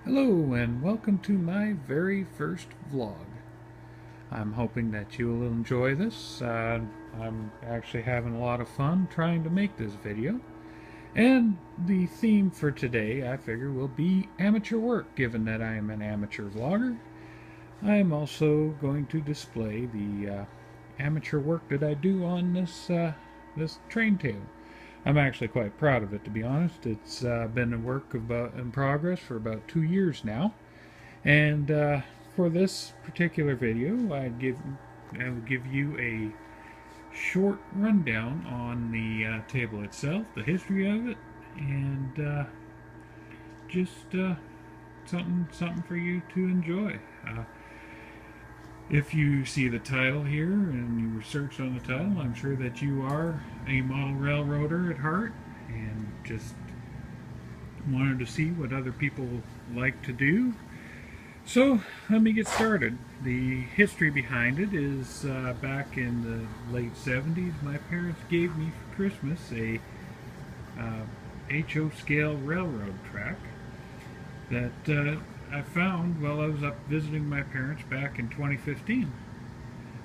Hello and welcome to my very first vlog. I'm hoping that you will enjoy this. I'm actually having a lot of fun trying to make this video. And the theme for today, I figure, will be amateur work, given that I am an amateur vlogger. I am also going to display the amateur work that I do on this train table. I'm actually quite proud of it, to be honest. It's been a work in progress for about 2 years now. And for this particular video, I will give you a short rundown on the table itself, the history of it, and just something for you to enjoy. If you see the title here and you research on the title, I'm sure that you are a model railroader at heart and just wanted to see what other people like to do. So let me get started. The history behind it is back in the late 70s, my parents gave me for Christmas a HO scale railroad track that I found while I was up visiting my parents back in 2015.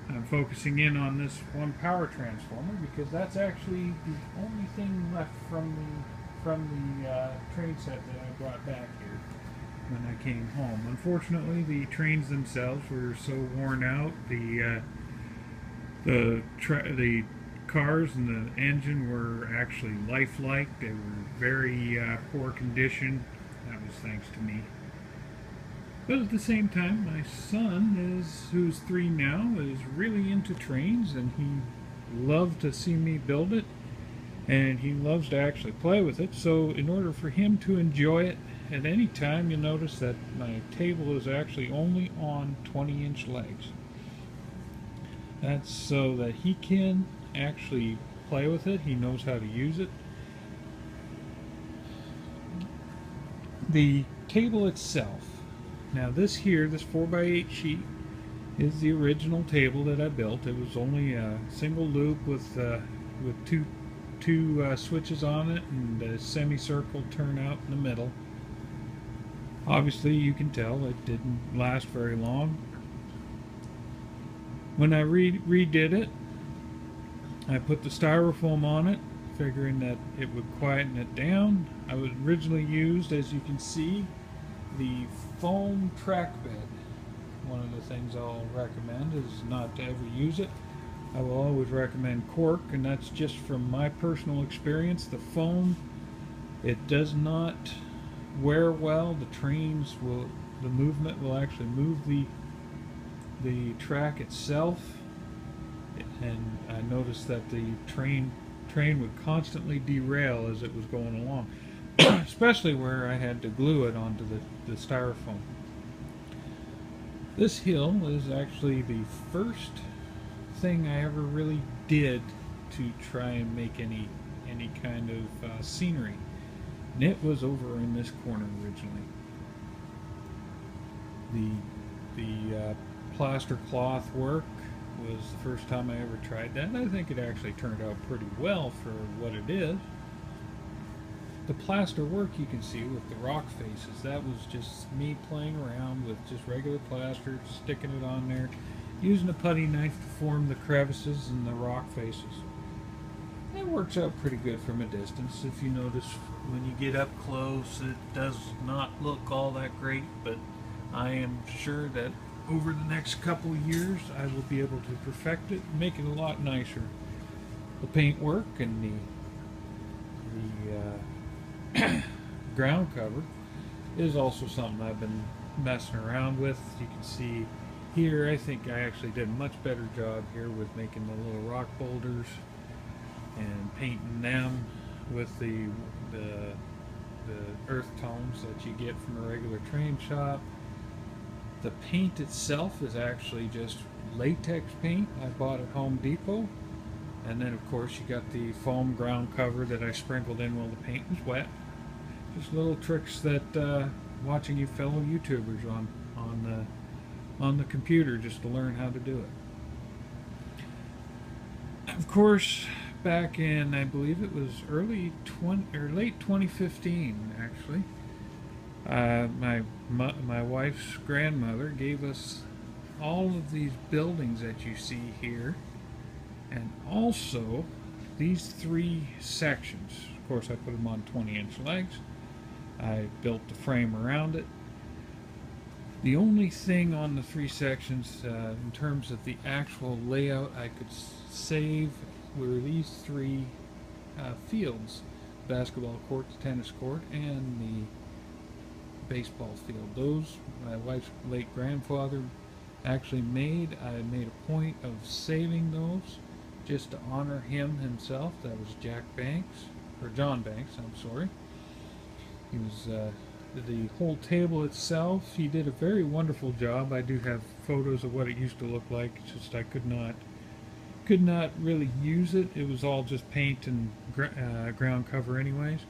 I'm focusing in on this one power transformer because that's actually the only thing left from the train set that I brought back here when I came home. Unfortunately, the trains themselves were so worn out. The cars and the engine were actually lifelike. They were very poor condition. That was thanks to me. But at the same time, my son who's 3 now, is really into trains, and he loved to see me build it, and he loves to actually play with it. So in order for him to enjoy it at any time, you'll notice that my table is actually only on 20-inch legs. That's so that he can actually play with it. He knows how to use it. The table itself. Now this 4x8 sheet is the original table that I built. It was only a single loop with two switches on it and a semicircle turnout in the middle. Obviously, you can tell it didn't last very long. When I redid it, I put the styrofoam on it, figuring that it would quieten it down. I was originally used, as you can see, the foam track bed. One of the things I'll recommend is not to ever use it. I will always recommend cork, and that's just from my personal experience. The foam, it does not wear well. The movement will actually move the track itself, and I noticed that the train would constantly derail as it was going along, especially where I had to glue it onto the styrofoam. This hill is actually the first thing I ever really did to try and make any kind of scenery. And it was over in this corner originally. The plaster cloth work was the first time I ever tried that, and I think it actually turned out pretty well for what it is. The plaster work you can see with the rock faces, that was just me playing around with just regular plaster, sticking it on there, using a putty knife to form the crevices and the rock faces. It works out pretty good from a distance. If you notice, when you get up close, it does not look all that great, but I am sure that over the next couple of years I will be able to perfect it and make it a lot nicer. The paint work and the ground cover is also something I've been messing around with. You can see here, I think I actually did a much better job here with making the little rock boulders and painting them with the earth tones that you get from a regular train shop. The paint itself is actually just latex paint I bought at Home Depot, and then of course you got the foam ground cover that I sprinkled in while the paint was wet. Just little tricks that watching you fellow YouTubers on the computer just to learn how to do it. Of course, back in, I believe it was late 2015 actually, My wife's grandmother gave us all of these buildings that you see here, and also these three sections. Of course, I put them on 20-inch legs. I built the frame around it. The only thing on the three sections, in terms of the actual layout, I could save were these three fields: basketball court, the tennis court, and the baseball field. Those my wife's late grandfather actually made. I made a point of saving those just to honor him himself. That was Jack Banks, or John Banks, I'm sorry. He was the whole table itself. He did a very wonderful job. I do have photos of what it used to look like. It's just I could not really use it. It was all just paint and ground cover anyways.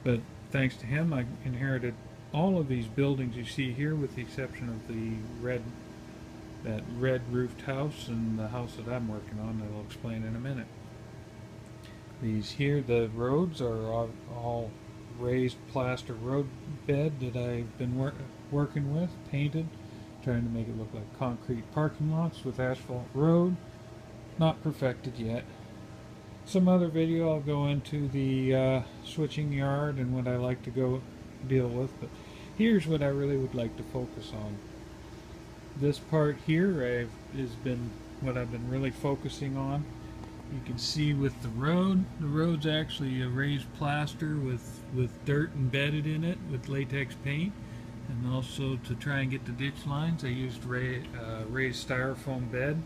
But thanks to him, I inherited all of these buildings you see here, with the exception of that red roofed house and the house that I'm working on that I'll explain in a minute. These here, the roads are all raised plaster road bed that I've been working with, painted, trying to make it look like concrete parking lots with asphalt road. Not perfected yet. Some other video I'll go into the switching yard and what I like to go deal with, but here's what I really would like to focus on. This part here has been what I've been really focusing on. You can see with the road's actually a raised plaster with dirt embedded in it with latex paint, and also to try and get the ditch lines I used raised styrofoam bed,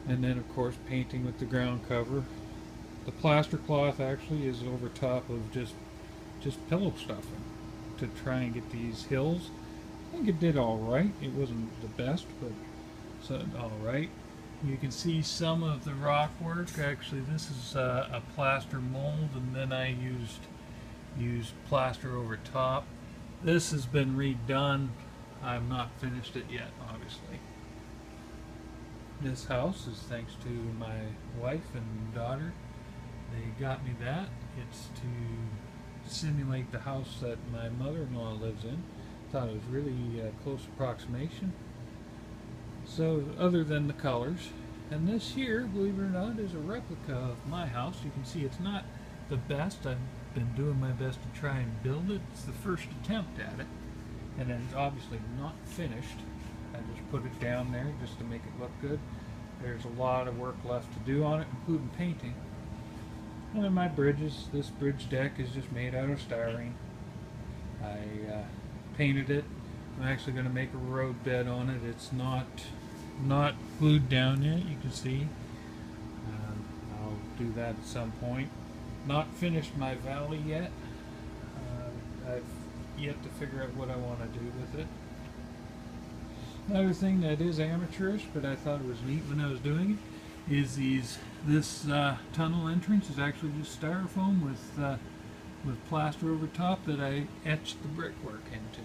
and then of course painting with the ground cover. The plaster cloth actually is over top of just pillow stuffing to try and get these hills. I think it did all right. It wasn't the best, but it's all right. You can see some of the rock work. Actually, this is a plaster mold, and then I used plaster over top. This has been redone. I've not finished it yet, obviously. This house is thanks to my wife and daughter. They got me that. It's to simulate the house that my mother-in-law lives in. Thought it was really a close approximation. So, other than the colors, and this here, believe it or not, is a replica of my house. You can see it's not the best. I've been doing my best to try and build it. It's the first attempt at it, and it's obviously not finished. I just put it down there just to make it look good. There's a lot of work left to do on it, including painting. And then my bridges, this bridge deck is just made out of styrene. I painted it. I'm actually going to make a road bed on it. It's not glued down yet, you can see. I'll do that at some point. Not finished my valley yet. I've yet to figure out what I want to do with it. Another thing that is amateurish, but I thought it was neat when I was doing it, is this tunnel entrance is actually just styrofoam with plaster over top that I etched the brickwork into.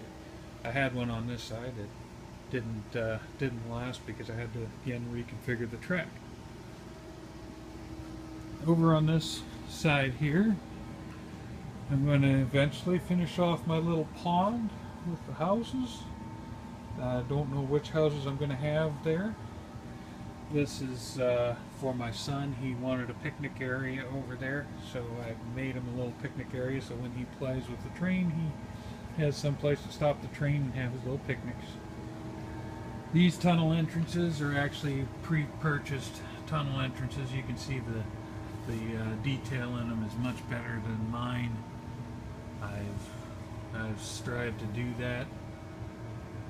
I had one on this side that didn't last because I had to again reconfigure the track. Over on this side here, I'm going to eventually finish off my little pond with the houses. I don't know which houses I'm going to have there. This is for my son. He wanted a picnic area over there, so I made him a little picnic area so when he plays with the train, he has some place to stop the train and have his little picnics. These tunnel entrances are actually pre-purchased tunnel entrances. You can see the detail in them is much better than mine. I've strived to do that.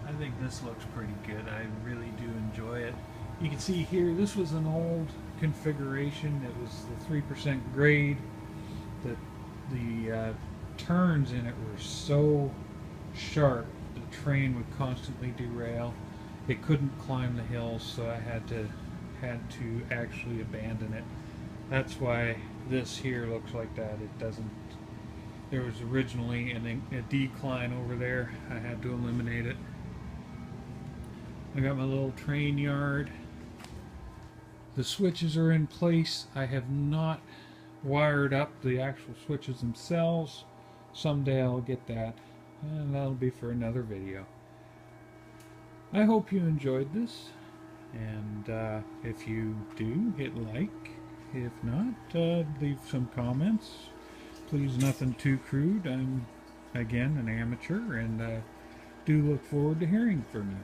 I think this looks pretty good. I really do enjoy it. You can see here, this was an old configuration. It was the 3% grade. The turns in it were so sharp, the train would constantly derail. It couldn't climb the hills, so I had to actually abandon it. That's why this here looks like that. It doesn't. There was originally a decline over there. I had to eliminate it. I got my little train yard. The switches are in place. I have not wired up the actual switches themselves. someday I'll get that, and that'll be for another video. I hope you enjoyed this, and if you do, hit like. If not, leave some comments. Please, nothing too crude. I'm, again, an amateur, and do look forward to hearing from you.